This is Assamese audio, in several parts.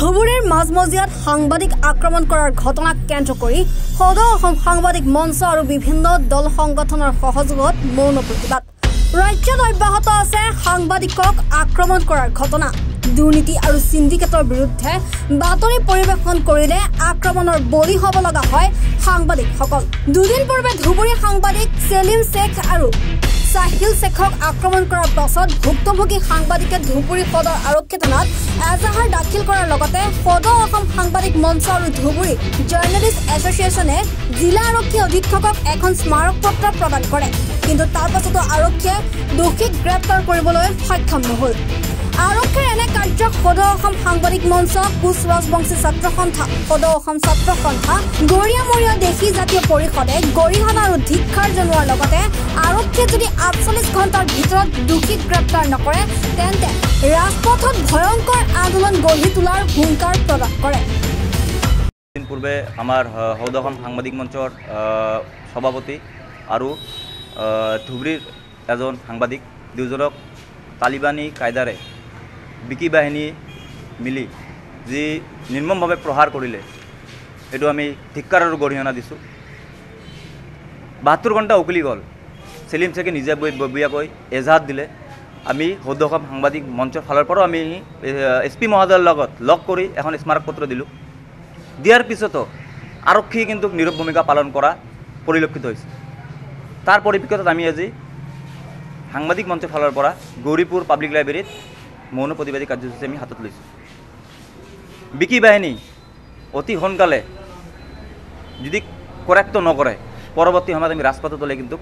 ধুবুৰীৰ মাজমজিয়াত সাংবাদিক আক্ৰমণ কৰাৰ ঘটনাক কেন্দ্ৰ কৰি সদৌ অসম সাংবাদিক মঞ্চ আৰু বিভিন্ন দল সংগঠনৰ সহযোগত মৌন প্ৰতিবাদ। ৰাজ্যত অব্যাহত আছে সাংবাদিকক আক্ৰমণ কৰাৰ ঘটনা। দুৰ্নীতি আৰু সিন্ডিকেটৰ বিৰুদ্ধে বাতৰি পৰিৱেশন কৰিলে আক্ৰমণৰ বলি হ'ব লগা হয় সাংবাদিকসকল। দুদিন পূৰ্বে ধুবুৰী সাংবাদিক সেলিম শেখ আৰু সাহিল শেখক আক্ৰমণ কৰাৰ পাছত ভুক্তভোগী সাংবাদিকে ধুবুৰী সদৰ আৰক্ষী থানাত এজাহাৰ দাখিল কৰাৰ লগতে সদৌ অসম সাংবাদিক মঞ্চ আৰু ধুবুৰী জাৰ্নেলিষ্ট এছ'চিয়েশ্যনে জিলা আৰক্ষী অধীক্ষকক এখন স্মাৰক পত্ৰ প্ৰদান কৰে। কিন্তু তাৰ পাছতো আৰক্ষীয়ে দোষীক গ্ৰেপ্তাৰ কৰিবলৈ সক্ষম নহ'ল। আৰক্ষীৰ এনে কাৰ্যক সদৌ অসম সাংবাদিক মঞ্চ, কোচ ৰাজবংশী ছাত্ৰ সন্থা, সদৌ অসম ছাত্ৰ সন্থা, গৰিয়ামৰীয়া দেশী জাতীয় পৰিষদে গৰিহণা আৰু ধিক্কাৰ জনোৱাৰ লগতে আৰক্ষীয়ে যদি ৪৮ ঘণ্টাৰ ভিতৰত দোষীক গ্ৰেপ্তাৰ নকৰে তেন্তে ৰাজপথত ভয়ংকৰ আন্দোলন গঢ়ি তোলাৰ হুংকাৰ প্ৰদান কৰে। দিন পূৰ্বে আমাৰ সদৌ অসম সাংবাদিক মঞ্চৰ সভাপতি আৰু ধুবুৰীৰ এজন সাংবাদিক দুজনক তালিবানী কায়দাৰে বিকি বাহিনী মিলি যি নিৰ্মমভাৱে প্ৰহাৰ কৰিলে এইটো আমি ধিক্কাৰ আৰু গৰিহণা দিছোঁ। ৭২ ঘণ্টা উকলি গ'ল। সেলিম শেখে নিজে ববীয়াকৈ এজাহাত দিলে। আমি সদৌ অসম সাংবাদিক মঞ্চৰ ফালৰ পৰাও আমি SP মহোদয়ৰ লগত লগ কৰি এখন স্মাৰক পত্ৰ দিলোঁ। দিয়াৰ পিছতো আৰক্ষীয়ে কিন্তু নীৰৱ ভূমিকা পালন কৰা পৰিলক্ষিত হৈছে। তাৰ পৰিপ্ৰেক্ষিতত আমি আজি সাংবাদিক মঞ্চৰ ফালৰ পৰা গৌৰীপুৰ পাব্লিক লাইব্ৰেৰীত মৌন প্ৰতিবাদী কাৰ্যসূচী আমি হাতত লৈছোঁ। বিকি বাহিনী অতি সোনকালে যদি কৰেক্ট নকৰে পৰৱৰ্তী সময়ত আমি ৰাজপথত ওলাই কিন্তু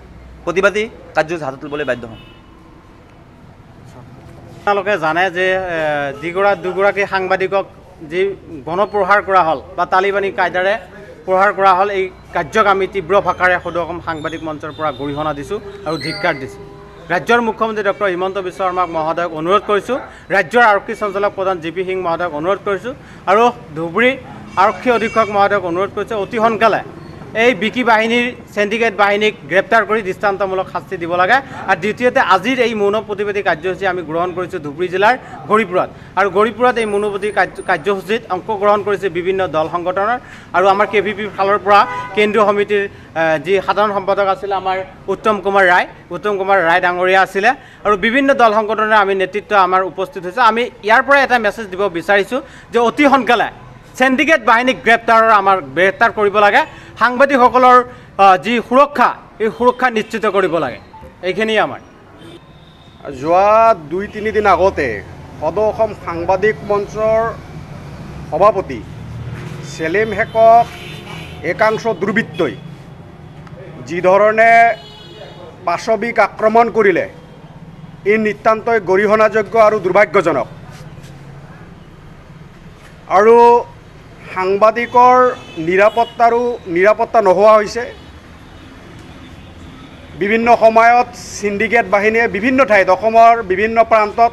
প্ৰতিবাদী কাৰ্যসূচী হাতত ল'বলৈ বাধ্য হ'ম। আপোনালোকে জানে যে দুগৰাকী সাংবাদিকক যি গণপ্ৰহাৰ কৰা হ'ল বা তালিবানী কায়দাৰে প্ৰহাৰ কৰা হ'ল, এই কাৰ্যক আমি তীব্ৰ ভাষাৰে সদৌ অসম সাংবাদিক মঞ্চৰ পৰা গৰিহণা দিছোঁ আৰু ধিক্কাৰ দিছোঁ। ৰাজ্যৰ মুখ্যমন্ত্ৰী ডক্টৰ হিমন্ত বিশ্ব শৰ্মা মহোদয়ক অনুৰোধ কৰিছোঁ, ৰাজ্যৰ আৰক্ষী সঞ্চালক প্ৰধান JP সিং মহোদয়ক অনুৰোধ কৰিছোঁ আৰু ধুবুৰী আৰক্ষী অধীক্ষক মহোদয়ক অনুৰোধ কৰিছোঁ অতি সোনকালে এই বিকি বাহিনীৰ সিন্ডিকেট বাহিনীক গ্ৰেপ্তাৰ কৰি দৃষ্টান্তমূলক শাস্তি দিব লাগে। আৰু দ্বিতীয়তে আজিৰ এই মৌন প্ৰতিবাদী কাৰ্যসূচী আমি গ্ৰহণ কৰিছোঁ ধুবুৰী জিলাৰ গৰিপুৰত। আৰু গৰিপুৰত এই মৌনপ্ৰতি কাৰ্যসূচীত অংশগ্ৰহণ কৰিছে বিভিন্ন দল সংগঠনৰ আৰু আমাৰ KVP ফালৰ পৰা কেন্দ্ৰীয় সমিতিৰ যি সাধাৰণ সম্পাদক আছিলে আমাৰ উত্তম কুমাৰ ৰায় ডাঙৰীয়া আছিলে আৰু বিভিন্ন দল সংগঠনৰ আমি নেতৃত্ব আমাৰ উপস্থিত হৈছে। আমি ইয়াৰ পৰা এটা মেছেজ দিব বিচাৰিছোঁ যে অতি সোনকালে সিন্ডিকেট বাহিনীক গ্ৰেপ্তাৰ কৰিব লাগে। সাংবাদিকসকলৰ যি সুৰক্ষা এই সুৰক্ষা নিশ্চিত কৰিব লাগে। এইখিনিয়ে আমাৰ। যোৱা ২-৩ দিন আগতে সদৌ অসম সাংবাদিক মঞ্চৰ সভাপতি সেলিম শেখক একাংশ দুৰ্বৃত্তই যি ধৰণে পাশবিক আক্ৰমণ কৰিলে ই নিতান্তই গৰিহণাযোগ্য আৰু দুৰ্ভাগ্যজনক। আৰু সাংবাদিকৰ নিৰাপত্তা নোহোৱা হৈছে। বিভিন্ন সময়ত সিন্ডিকেট বাহিনীয়ে বিভিন্ন ঠাইত অসমৰ বিভিন্ন প্ৰান্তত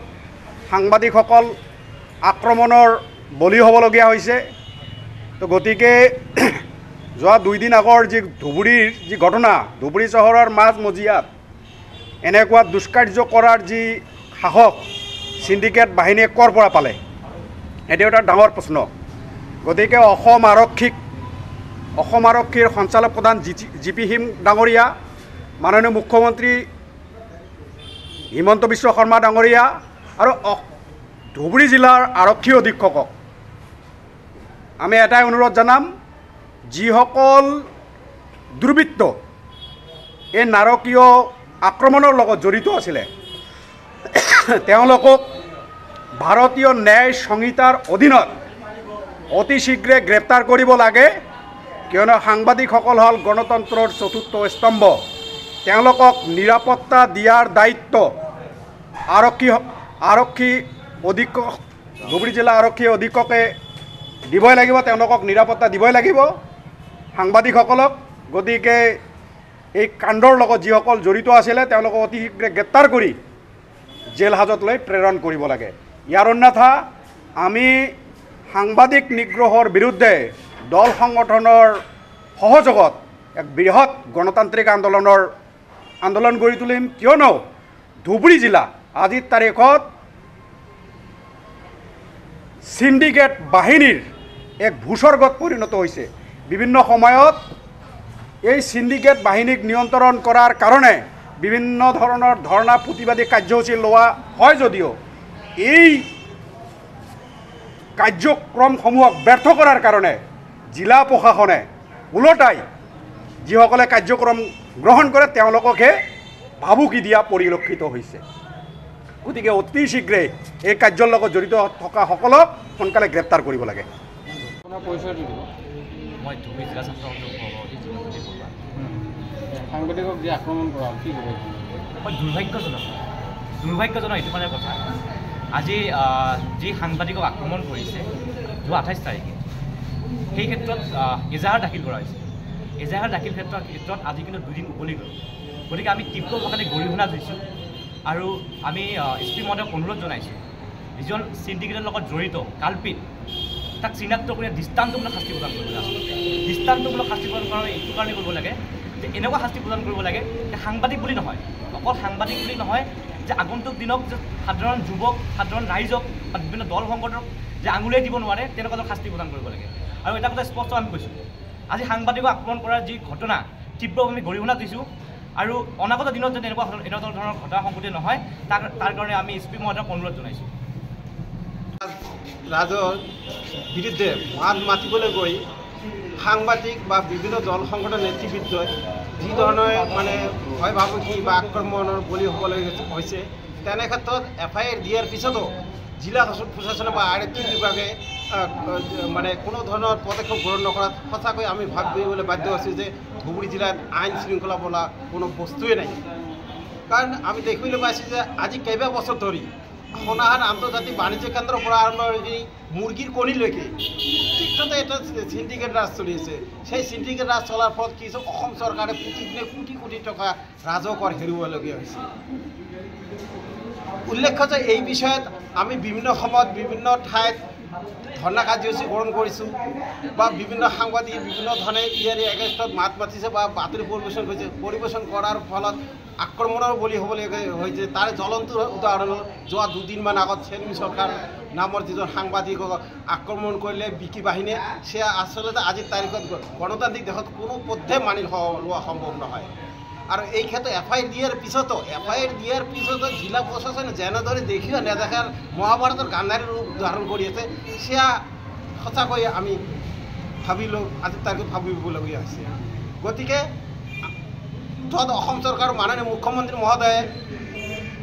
সাংবাদিকসকল আক্ৰমণৰ বলি হ'বলগীয়া হৈছে। তো গতিকে যোৱা ২ দিন আগৰ যি ধুবুৰীৰ যি ঘটনা, ধুবুৰী চহৰৰ মাজমজিয়াত এনেকুৱা দুষ্কাৰ্য কৰাৰ যি সাহস সিন্ডিকেট বাহিনীয়ে ক'ৰ পৰা পালে, এইটো এটা ডাঙৰ প্ৰশ্ন। গতিকে অসম আৰক্ষীৰ সঞ্চালক প্ৰধান JP সিং ডাঙৰীয়া, মাননীয় মুখ্যমন্ত্ৰী হিমন্ত বিশ্ব শৰ্মা ডাঙৰীয়া আৰু ধুবুৰী জিলাৰ আৰক্ষী অধীক্ষকক আমি এটাই অনুৰোধ জনাম, যিসকল দুৰ্বৃত্ত এই নাৰকীয় আক্ৰমণৰ লগত জড়িত আছিলে তেওঁলোকক ভাৰতীয় ন্যায় সংহিতাৰ অধীনত অতি শীঘ্ৰে গ্ৰেপ্তাৰ কৰিব লাগে। কিয়নো সাংবাদিকসকল হ'ল গণতন্ত্ৰৰ চতুৰ্থ স্তম্ভ। তেওঁলোকক নিৰাপত্তা দিয়াৰ দায়িত্ব আৰক্ষী অধীক্ষক, ধুবুৰী জিলা আৰক্ষী অধীক্ষকে দিবই লাগিব। তেওঁলোকক নিৰাপত্তা দিবই লাগিব সাংবাদিকসকলক। গতিকে এই কাণ্ডৰ লগত যিসকল জড়িত আছিলে তেওঁলোকক অতি শীঘ্ৰে গ্ৰেপ্তাৰ কৰি জেল হাজতলৈ প্ৰেৰণ কৰিব লাগে। ইয়াৰ অন্যথা আমি সাংবাদিক নিগ্ৰহৰ বিৰুদ্ধে দল সংগঠনৰ সহযোগত এক বৃহৎ গণতান্ত্ৰিক আন্দোলন গঢ়ি তুলিম। কিয়নো ধুবুৰী জিলা আজিৰ তাৰিখত সিন্ডিকেট বাহিনীৰ এক ভূস্বৰ্গত পৰিণত হৈছে। বিভিন্ন সময়ত এই সিন্ডিকেট বাহিনীক নিয়ন্ত্ৰণ কৰাৰ কাৰণে বিভিন্ন ধৰণৰ ধৰ্ণা প্ৰতিবাদী কাৰ্যসূচী লোৱা হয় যদিও এই কাৰ্যক্ৰমসমূহক ব্যৰ্থ কৰাৰ কাৰণে জিলা প্ৰশাসনে ওলোটাই যিসকলে কাৰ্যক্ৰম গ্ৰহণ কৰে তেওঁলোককহে ভাবুকি দিয়া পৰিলক্ষিত হৈছে। গতিকে অতি শীঘ্ৰে এই কাৰ্যৰ লগত জড়িত থকা সকলক সোনকালে গ্ৰেপ্তাৰ কৰিব লাগে। মই ধুবুৰী জিলা ছাত্ৰ সাংবাদিকক যে আক্ৰমণ কৰা কি ক'ব? মই দুৰ্ভাগ্যজনক এইটো মানে কথা। আজি যি সাংবাদিকক আক্ৰমণ কৰিছে যোৱা 28 তাৰিখে সেই ক্ষেত্ৰত এজাহাৰ দাখিল কৰা হৈছে। এজাহাৰ দাখিল ক্ষেত্ৰত আজি কিন্তু 2 দিন উকলি গ'ল। গতিকে আমি তীব্ৰ ভাষাতে গৰিহণা দিছোঁ আৰু আমি SP মহোদয়ক অনুৰোধ জনাইছোঁ যিজন চিণ্ডিকেটৰ লগত জড়িত কালপিত তাক চিনাক্ত কৰি দৃষ্টান্তমূলক শাস্তি প্ৰদান কৰিব লাগে। দৃষ্টান্তমূলক শাস্তি প্ৰদান কৰা এইটো কাৰণে কৰিব লাগে যে এনেকুৱা শাস্তি প্ৰদান কৰিব লাগে যে সাংবাদিক বুলি নহয়, অকল সাংবাদিক বুলি নহয়, যে আগন্তুক দিনক যে সাধাৰণ যুৱক সাধাৰণ ৰাইজক বা বিভিন্ন দল সংগঠনক যে আঙুলিয়াই দিব নোৱাৰে তেনেকুৱা শাস্তি প্ৰদান কৰিব লাগে। আৰু এটা কথা স্পষ্ট আমি কৈছোঁ, আজি সাংবাদিকক আক্ৰমণ কৰাৰ যি ঘটনা তীব্ৰ আমি গৰিহণা দিছোঁ আৰু অনাগত দিনত যাতে এনেকুৱা ধৰণৰ ঘটনা সংঘটিত নহয় তাৰ কাৰণে আমি SP মহোদয়ক অনুৰোধ জনাইছোঁ। ৰাজৰ বিৰুদ্ধে মাত মাতিবলৈ গৈ সাংবাদিক বা বিভিন্ন দল সংগঠনৰ নেতৃবৃন্দই যি ধৰণে মানে ভয় ভাবুকি বা আক্ৰমণৰ বলি হ'বলৈ হৈছে, তেনে ক্ষেত্ৰত FIR দিয়াৰ পিছতো জিলা প্ৰশাসনে বা আৰক্ষী বিভাগে মানে কোনো ধৰণৰ পদক্ষেপ গ্ৰহণ নকৰাত সঁচাকৈ আমি ভাবিবলৈ বাধ্য আছোঁ যে ধুবুৰী জিলাত আইন শৃংখলা বোলা কোনো বস্তুৱেই নাই। কাৰণ আমি দেখিবলৈ পাইছোঁ যে আজি কেইবা বছৰ ধৰি সোণাহাট আন্তৰ্জাতিক বাণিজ্য কেন্দ্ৰৰ পৰা আৰম্ভ কৰি মুৰ্গীৰ কণীলৈকে ঠিকতে এটা সিন্ডিকেট ৰাজ চলি আছে। সেই সিন্ডিকেট ৰাজ চলাৰ ফলত কি হৈছে, অসম চৰকাৰে প্ৰতিদিনে কোটি কোটি টকা ৰাজহকৰ হেৰুৱাবলগীয়া হৈছে। উল্লেখ্য যে এই বিষয়ত আমি বিভিন্ন সময়ত বিভিন্ন ঠাইত ধৰ্ণা কাৰ্যসূচী গ্ৰহণ কৰিছোঁ বা বিভিন্ন সাংবাদিক বিভিন্ন ধৰণে ইয়াৰ এগেইনষ্টত মাত মাতিছে বা বাতৰি পৰিৱেশন কৰাৰ ফলত আক্ৰমণৰ বলি হ'বলগীয়া হৈছে। তাৰ জ্বলন্ত উদাহৰণ যোৱা 2 দিনমান আগত চেনী চৰকাৰ নামৰ যিজন সাংবাদিকক আক্ৰমণ কৰিলে বিকি বাহিনীয়ে, সেয়া আচলতে আজিৰ তাৰিখত গণতান্ত্ৰিক দেশত কোনো পথে মানি লোৱা সম্ভৱ নহয়। আৰু এই ক্ষেত্ৰত FIR দিয়াৰ পিছতো জিলা প্ৰশাসনে যেনেদৰে দেখিও নেদেখাৰ মহাভাৰতৰ গান্ধাৰী ৰূপ ধাৰণ কৰি আছে, সেয়া সঁচাকৈ আমি ভাবিলোঁ আজিৰ তাৰিখত ভাবিবলগীয়া হৈছে। গতিকে য'ত অসম চৰকাৰৰ মাননীয় মুখ্যমন্ত্ৰী মহোদয়ে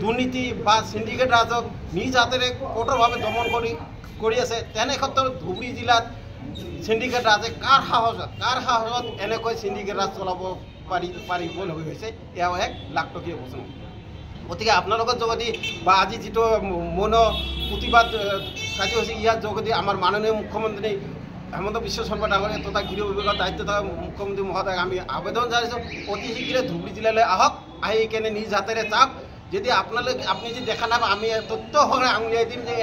দুৰ্নীতি বা সিন্ডিকেট ৰাজক নিজ হাতেৰে কঠোৰভাৱে দমন কৰি আছে, তেনে ক্ষেত্ৰত ধুবুৰী জিলাত সিন্ডিকেট ৰাজে কাৰ সাহসত এনেকৈ সিন্ডিকেট ৰাজ চলাব পাৰিবলগীয়া হৈছে, এয়াও এক লাখটকীয়া প্ৰশ্ন। গতিকে আপোনালোকৰ যোগেদি বা আজি যিটো মৌন প্ৰতিবাদ কাৰ্যসূচী ইয়াৰ যোগেদি আমাৰ মাননীয় মুখ্যমন্ত্ৰী হেমন্ত বিশ্ব শৰ্মা ডাঙৰীয়া তথা গৃহ বিভাগৰ দায়িত্ব থকা মুখ্যমন্ত্ৰী মহোদয়ক আমি আবেদন জনাইছোঁ, অতি শীঘ্ৰে ধুবুৰী জিলালৈ আহক, আহি কেনে নিজ হাতেৰে চাওক। যদি আপনি যদি দেখা নাপায় আমি তথ্য সহকাৰে আঙুলিয়াই দিম যে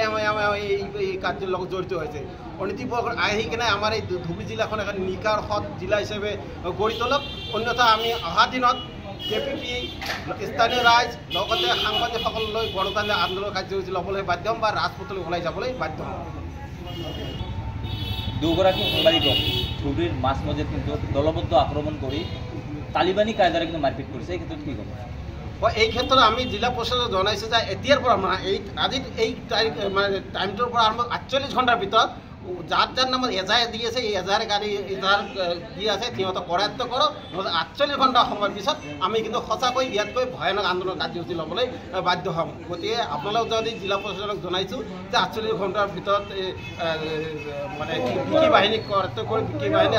এই কাৰ্যৰ লগত জড়িত হৈছে। অনীতিপূৰ্বক আহি কেনে আমাৰ এই ধুবুৰী জিলাখন এখন নিকাৰ সৎ জিলা হিচাপে গঢ়ি তোলক। অন্যথা আমি অহা দিনত KPP স্থানীয় ৰাইজ লগতে সাংবাদিকসকললৈ গণতান্ত্ৰিক আন্দোলন কাৰ্যসূচী ল'বলৈ বাধ্য হ'ম বা ৰাজপথলৈ ওলাই যাবলৈ বাধ্য হ'ম। দুগৰাকী সাংবাদিকক ধুবুৰীৰ মাজমজিয়াত কিন্তু দলবদ্ধ আক্ৰমণ কৰি তালিবানী কায়দাৰে কিন্তু মাৰপিট কৰিছে, এই ক্ষেত্ৰত কি ক'ব? এই ক্ষেত্ৰত আমি জিলা প্ৰশাসনক জনাইছোঁ যে এতিয়াৰ পৰা আজি এই তাৰিখ মানে টাইমটোৰ পৰা আৰম্ভ 48 ঘণ্টাৰ ভিতৰত যাৰ নামত এজাহাৰ দি আছে, এই এজাহাৰ দি আছে সিহঁতক কৰায়ত্ব কৰক। 48 ঘণ্টা সময়ৰ পিছত আমি কিন্তু সঁচাকৈ ইয়াতকৈ ভয়ানক আন্দোলন কাৰ্যসূচী ল'বলৈ বাধ্য হ'ম। গতিকে আপোনালোক যদি জিলা প্ৰশাসনক জনাইছোঁ যে 48 ঘণ্টাৰ ভিতৰত মানে বিকি বাহিনীক কৰায়ত্ব কৰি বিকি বাহিনী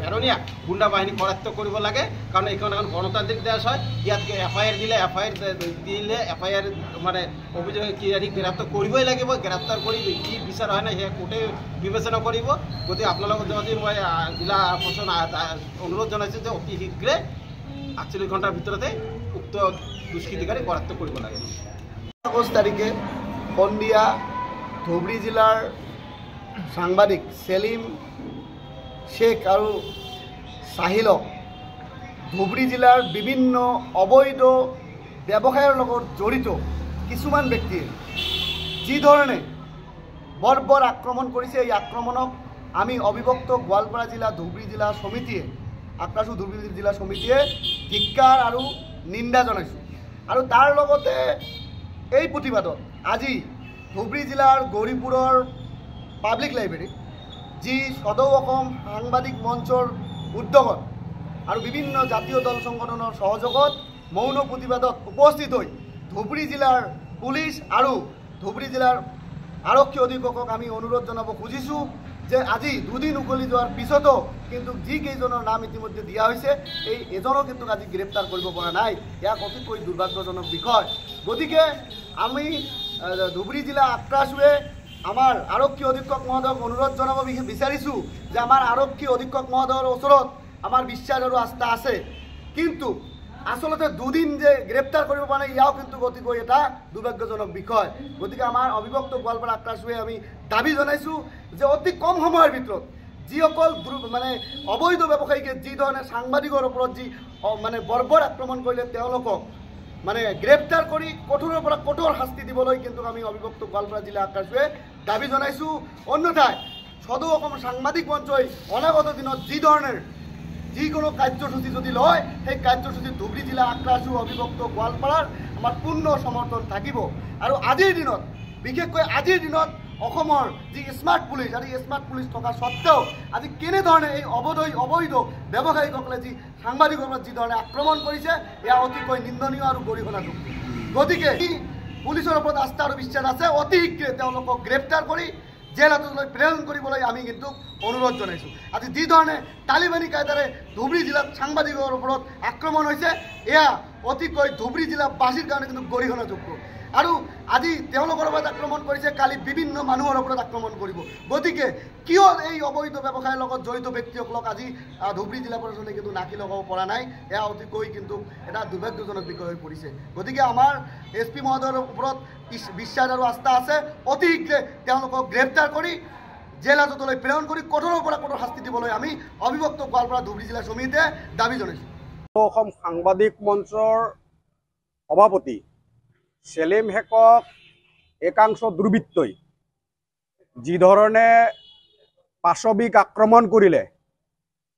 ফেৰণীয়া গুণ্ডা বাহিনী কৰায়ত্ব কৰিব লাগে। কাৰণ এইখন এখন গণতান্ত্ৰিক দেশ হয়, ইয়াত FIR দিলে FIR মানে অভিযোগ গ্ৰেপ্তাৰ কৰিবই লাগিব। গ্ৰেপ্তাৰ কৰি কি বিচাৰ হয় না সেয়া কোৰ্টে বিবেচনা কৰিব। গতিকে আপোনালোকক যদি মই জিলা প্ৰশাসন অনুৰোধ জনাইছোঁ যে অতি শীঘ্ৰে 48 ঘণ্টাৰ ভিতৰতে উক্ত দুষ্কৃতিকাৰী কৰায়ত্ব কৰিব লাগে। 21 তাৰিখে সন্ধিয়া ধুবুৰী জিলাৰ সাংবাদিক সেলিম শেখ আৰু সাহিলক ধুবুৰী জিলাৰ বিভিন্ন অবৈধ ব্যৱসায়ৰ লগত জড়িত কিছুমান ব্যক্তিয়ে যি ধৰণে বৰ্বৰ আক্ৰমণ কৰিছে। এই আক্ৰমণক আমি অবিভক্ত গোৱালপাৰা জিলা ধুবুৰী জিলা সমিতিয়ে আক্ৰাসু ধুবুৰী জিলা সমিতিয়ে ধিক্কাৰ আৰু নিন্দা জনাইছোঁ। আৰু তাৰ লগতে এই প্ৰতিবাদত আজি ধুবুৰী জিলাৰ গৌৰীপুৰৰ পাব্লিক লাইব্ৰেৰীত যি সদৌ অসম সাংবাদিক মঞ্চৰ উদ্যোগত আৰু বিভিন্ন জাতীয় দল সংগঠনৰ সহযোগত মৌন প্ৰতিবাদত উপস্থিত হৈ ধুবুৰী জিলাৰ পুলিচ আৰু ধুবুৰী জিলাৰ আৰক্ষী অধীক্ষকক আমি অনুৰোধ জনাব খুজিছোঁ যে আজি দুদিন উকলি যোৱাৰ পিছতো কিন্তু যিকেইজনৰ নাম ইতিমধ্যে দিয়া হৈছে এই এজনক কিন্তু আজি গ্ৰেপ্তাৰ কৰিব পৰা নাই। ইয়াক অতিকৈ দুৰ্ভাগ্যজনক বিষয়। গতিকে আমি ধুবুৰী জিলা আক্ৰাসুৱে আমাৰ আৰক্ষী অধীক্ষক মহোদয়ক অনুৰোধ জনাব বিচাৰিছোঁ যে আমাৰ আৰক্ষী অধীক্ষক মহোদয়ৰ ওচৰত আমাৰ বিশ্বাস আৰু আস্থা আছে, কিন্তু আসলতে দুদিন যে গ্ৰেপ্তাৰ কৰিব পৰা নাই ইয়াও কিন্তু অতিকৈ এটা দুৰ্ভাগ্যজনক বিষয়। গতিকে আমাৰ অবিভক্ত গোৱালপাৰা আক্ৰাসুৱে আমি দাবী জনাইছোঁ যে অতি কম সময়ৰ ভিতৰত যিসকল মানে অবৈধ ব্যৱসায়ীকে যি ধৰণে সাংবাদিকৰ ওপৰত যি মানে বৰ্বৰ আক্ৰমণ কৰিলে তেওঁলোকক মানে গ্ৰেপ্তাৰ কৰি কঠোৰৰ পৰা কঠোৰ শাস্তি দিবলৈ কিন্তু আমি অবিভক্ত গোৱালপাৰা জিলা আক্ৰাসুৱে দাবী জনাইছোঁ। অন্যথায় সদৌ অসম সাংবাদিক মঞ্চই অনাগত দিনত যি ধৰণৰ যিকোনো কাৰ্যসূচী যদি লয় সেই কাৰ্যসূচী ধুবুৰী জিলা আক্ৰাসু অবিভক্ত গোৱালপাৰাৰ আমাৰ পূৰ্ণ সমৰ্থন থাকিব। আৰু আজিৰ দিনত বিশেষকৈ আজিৰ দিনত অসমৰ যি স্মাৰ্ট পুলিচ আৰু স্মাৰ্ট পুলিচ থকা স্বত্তেও আজি কেনেধৰণে এই অবৈধ ব্যৱসায়ীসকলে যি সাংবাদিকসকলক যি ধৰণে আক্ৰমণ কৰিছে এয়া অতিকৈ নিন্দনীয় আৰু গৰিহণাযোগ্য। গতিকে পুলিচৰ ওপৰত আস্থা আৰু বিশ্বাস আছে, অতি শীঘ্ৰে তেওঁলোকক গ্ৰেপ্তাৰ কৰি জেল হাজতলৈ প্ৰেৰণ কৰিবলৈ আমি কিন্তু অনুৰোধ জনাইছোঁ। আজি যি ধৰণে তালিবানী কায়দাৰে ধুবুৰী জিলাত সাংবাদিকৰ ওপৰত আক্ৰমণ হৈছে এয়া অতিকৈ ধুবুৰী জিলাবাসীৰ কাৰণে কিন্তু গৰিহণাযোগ্য। আৰু আজি তেওঁলোকৰ ওপৰত আক্ৰমণ কৰিছে, কালি বিভিন্ন মানুহৰ ওপৰত আক্ৰমণ কৰিব। গতিকে কিয় এই অবৈধ ব্যৱসায়ৰ লগত জড়িত ব্যক্তিসকলক আজি ধুবুৰী জিলা প্ৰশাসনে কিন্তু নাকি লগাব পৰা নাই এয়া অতিকৈ কিন্তু এটা দুৰ্ভাগ্যজনক বিষয় হৈ পৰিছে। গতিকে আমাৰ SP মহোদয়ৰ ওপৰত বিশ্বাস আৰু আস্থা আছে, অতি শীঘ্ৰে তেওঁলোকক গ্ৰেপ্তাৰ কৰি জেল হাজতলৈ প্ৰেৰণ কৰি কঠোৰৰ পৰা কঠোৰ শাস্তি দিবলৈ আমি অবিভক্ত গোৱালপাৰা ধুবুৰী জিলা সমিতিয়ে দাবী জনাইছোঁ। অসম সাংবাদিক মঞ্চৰ সভাপতি সেলিম শেখক একাংশ দুৰ্বৃত্তই যি ধৰণে পাশবিক আক্ৰমণ কৰিলে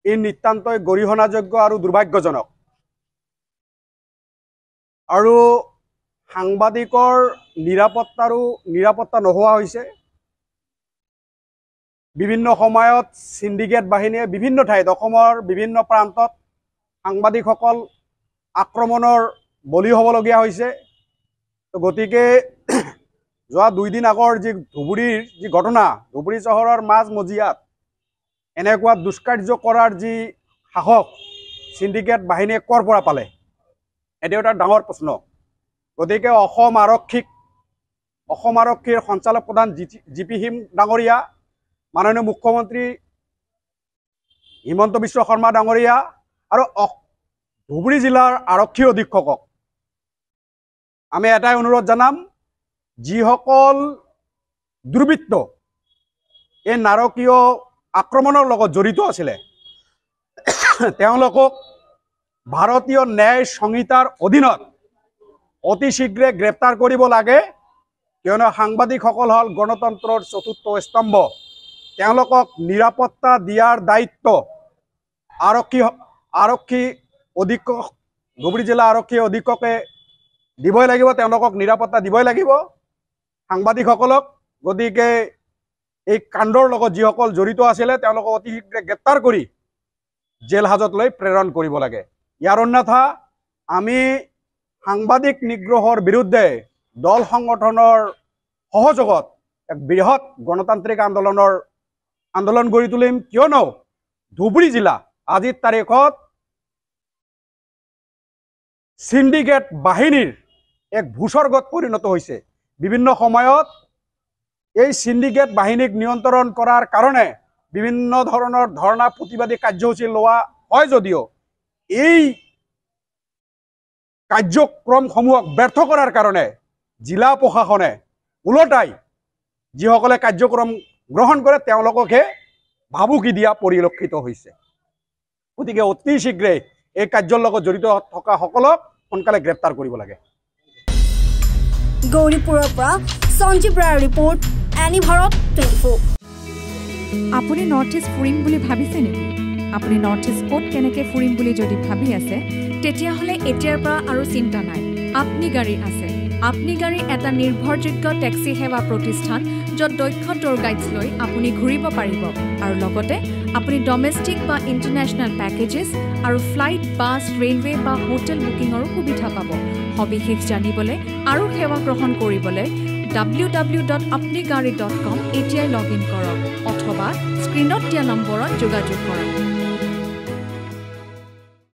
ই নিতান্তই গৰিহণাযোগ্য আৰু দুৰ্ভাগ্যজনক। আৰু সাংবাদিকৰ নিৰাপত্তা নোহোৱা হৈছে। বিভিন্ন সময়ত সিন্ডিকেট বাহিনীয়ে বিভিন্ন ঠাইত অসমৰ বিভিন্ন প্ৰান্তত সাংবাদিকসকল আক্ৰমণৰ বলি হ'বলগীয়া হৈছে। গতিকে যোৱা 2 দিন আগৰ যি ধুবুৰীৰ যি ঘটনা, ধুবুৰী চহৰৰ মাজমজিয়াত এনেকুৱা দুষ্কাৰ্য কৰাৰ যি সাহস সিন্ডিকেট বাহিনীয়ে ক'ৰ পৰা পালে, এটো এটা ডাঙৰ প্ৰশ্ন। গতিকে অসম আৰক্ষীৰ সঞ্চালক প্ৰধান GP সিং ডাঙৰীয়া, মাননীয় মুখ্যমন্ত্ৰী হিমন্ত বিশ্ব শৰ্মা ডাঙৰীয়া আৰু ধুবুৰী জিলাৰ আৰক্ষী অধীক্ষকক আমি এটাই অনুৰোধ জনাম, যিসকল দুৰ্বৃত্ত এই নাৰকীয় আক্ৰমণৰ লগত জড়িত আছিলে তেওঁলোকক ভাৰতীয় ন্যায় সংহিতাৰ অধীনত অতি শীঘ্ৰে গ্ৰেপ্তাৰ কৰিব লাগে। কিয়নো সাংবাদিকসকল হ'ল গণতন্ত্ৰৰ চতুৰ্থ স্তম্ভ। তেওঁলোকক নিৰাপত্তা দিয়াৰ দায়িত্ব আৰক্ষী অধীক্ষক ধুবুৰী জিলা আৰক্ষী অধীক্ষকে দিবই লাগিব, তেওঁলোকক নিৰাপত্তা দিবই লাগিব সাংবাদিকসকলক। গতিকে এই কাণ্ডৰ লগত যিসকল জড়িত আছিলে তেওঁলোকক অতি শীঘ্ৰে গ্ৰেপ্তাৰ কৰি জেল হাজতলৈ প্ৰেৰণ কৰিব লাগে। ইয়াৰ অন্যথা আমি সাংবাদিক নিগ্ৰহৰ বিৰুদ্ধে দল সংগঠনৰ সহযোগত এক বৃহৎ গণতান্ত্ৰিক আন্দোলন গঢ়ি তুলিম। কিয়নো ধুবুৰী জিলা আজিৰ তাৰিখত সিন্ডিকেট বাহিনীৰ এক ভূস্বৰ্গত পৰিণত হৈছে। বিভিন্ন সময়ত এই সিন্ডিকেট বাহিনীক নিয়ন্ত্ৰণ কৰাৰ কাৰণে বিভিন্ন ধৰণৰ ধৰ্ণা প্ৰতিবাদী কাৰ্যসূচী লোৱা হয় যদিও এই কাৰ্যক্ৰমসমূহক ব্যৰ্থ কৰাৰ কাৰণে জিলা প্ৰশাসনে ওলটাই যিসকলে কাৰ্যক্ৰম গ্ৰহণ কৰে তেওঁলোককহে ভাবুকি দিয়া পৰিলক্ষিত হৈছে। গতিকে অতি শীঘ্ৰে এই কাৰ্যৰ লগত জড়িত থকা সকলক সোনকালে গ্ৰেপ্তাৰ কৰিব লাগে। গৌৰীপুৰৰ পৰা সঞ্জীৱ ৰায়ৰ ৰিপৰ্ট। এনি ভাৰত 24। আপুনি নৰ্থ ইষ্ট ফুৰিম বুলি ভাবিছে নেকি? আপুনি নৰ্থ ইষ্ট ক'ত কেনেকৈ ফুৰিম বুলি যদি ভাবি আছে তেতিয়াহ'লে এতিয়াৰ পৰা আৰু চিন্তা নাই। আপনি গাড়ী আছে। আপনি গাড়ী এটা নিৰ্ভৰযোগ্য টেক্সি সেৱা প্ৰতিষ্ঠান য'ত দক্ষ টুৰ গাইডছ লৈ আপুনি ঘূৰিব পাৰিব আৰু লগতে আপুনি ডমেষ্টিক বা ইণ্টাৰনেশ্যনেল পেকেজেছ আৰু ফ্লাইট, বাছ, ৰেলৱে বা হোটেল বুকিঙৰো সুবিধা পাব। সবিশেষ জানিবলৈ আৰু সেৱা গ্ৰহণ কৰিবলৈ www.apnigari.com এতিয়াই লগ ইন কৰক অথবা স্ক্ৰীণত দিয়া নম্বৰত যোগাযোগ কৰক।